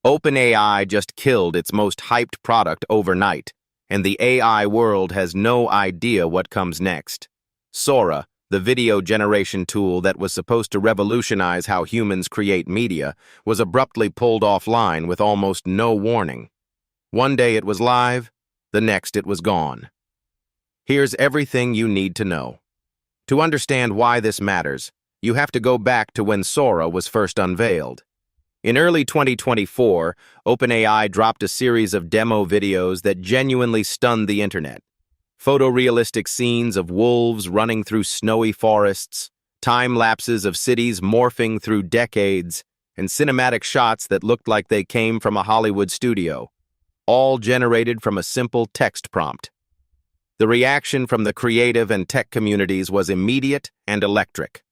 OpenAI just killed its most hyped product overnight, and the AI world has no idea what comes next. Sora, the video generation tool that was supposed to revolutionize how humans create media, was abruptly pulled offline with almost no warning. One day it was live, the next it was gone. Here's everything you need to know. To understand why this matters, you have to go back to when Sora was first unveiled. In early 2024, OpenAI dropped a series of demo videos that genuinely stunned the internet. Photorealistic scenes of wolves running through snowy forests, time lapses of cities morphing through decades, and cinematic shots that looked like they came from a Hollywood studio, all generated from a simple text prompt. The reaction from the creative and tech communities was immediate and electric.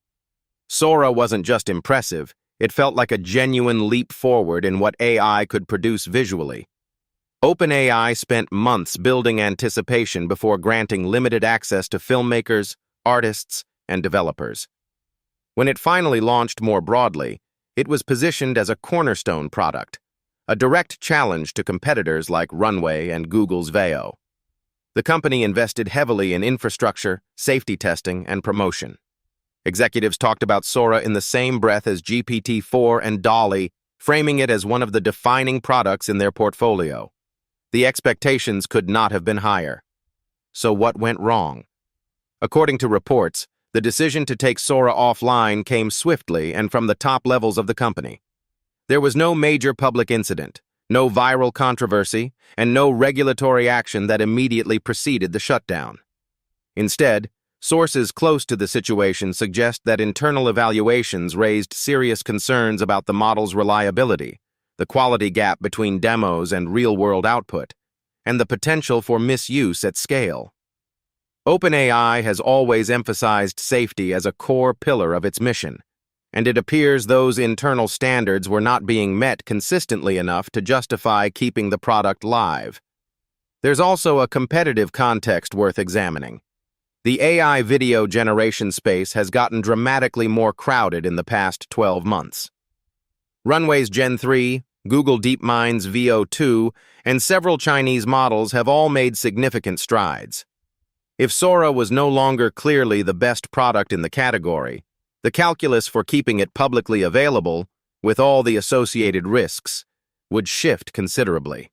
Sora wasn't just impressive, it felt like a genuine leap forward in what AI could produce visually. OpenAI spent months building anticipation before granting limited access to filmmakers, artists, and developers. When it finally launched more broadly, it was positioned as a cornerstone product, a direct challenge to competitors like Runway and Google's Veo. The company invested heavily in infrastructure, safety testing, and promotion. Executives talked about Sora in the same breath as GPT-4 and DALL-E, framing it as one of the defining products in their portfolio. The expectations could not have been higher. So what went wrong? According to reports, the decision to take Sora offline came swiftly and from the top levels of the company. There was no major public incident, no viral controversy, and no regulatory action that immediately preceded the shutdown. Instead, sources close to the situation suggest that internal evaluations raised serious concerns about the model's reliability, the quality gap between demos and real-world output, and the potential for misuse at scale. OpenAI has always emphasized safety as a core pillar of its mission, and it appears those internal standards were not being met consistently enough to justify keeping the product live. There's also a competitive context worth examining. The AI video generation space has gotten dramatically more crowded in the past 12 months. Runway's Gen 3, Google DeepMind's Veo 2, and several Chinese models have all made significant strides. If Sora was no longer clearly the best product in the category, the calculus for keeping it publicly available, with all the associated risks, would shift considerably.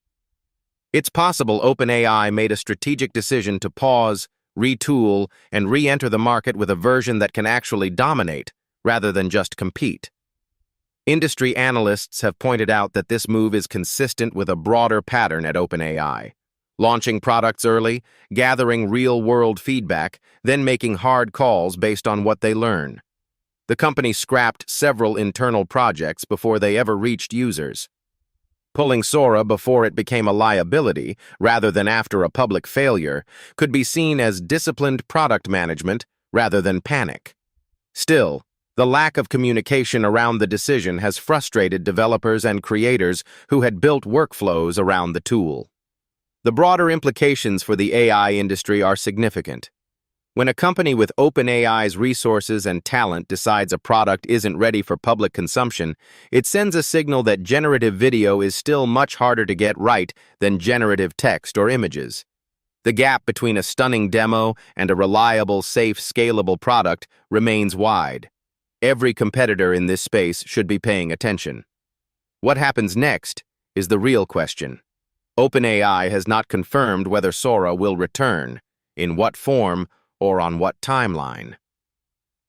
It's possible OpenAI made a strategic decision to pause, retool, and re-enter the market with a version that can actually dominate, rather than just compete. Industry analysts have pointed out that this move is consistent with a broader pattern at OpenAI, launching products early, gathering real-world feedback, then making hard calls based on what they learn. The company scrapped several internal projects before they ever reached users. Pulling Sora before it became a liability, rather than after a public failure, could be seen as disciplined product management rather than panic. Still, the lack of communication around the decision has frustrated developers and creators who had built workflows around the tool. The broader implications for the AI industry are significant. When a company with OpenAI's resources and talent decides a product isn't ready for public consumption, it sends a signal that generative video is still much harder to get right than generative text or images. The gap between a stunning demo and a reliable, safe, scalable product remains wide. Every competitor in this space should be paying attention. What happens next is the real question. OpenAI has not confirmed whether Sora will return, in what form, or on what timeline.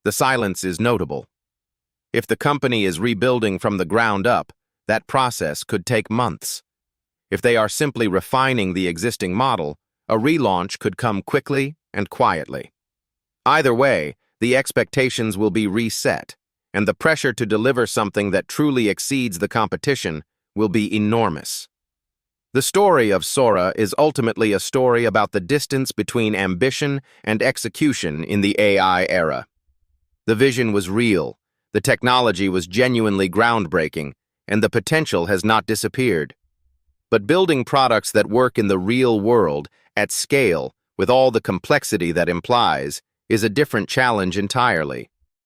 The silence is notable. If the company is rebuilding from the ground up, that process could take months. If they are simply refining the existing model, a relaunch could come quickly and quietly. Either way, the expectations will be reset, and the pressure to deliver something that truly exceeds the competition will be enormous. The story of Sora is ultimately a story about the distance between ambition and execution in the AI era. The vision was real, the technology was genuinely groundbreaking, and the potential has not disappeared. But building products that work in the real world, at scale, with all the complexity that implies, is a different challenge entirely.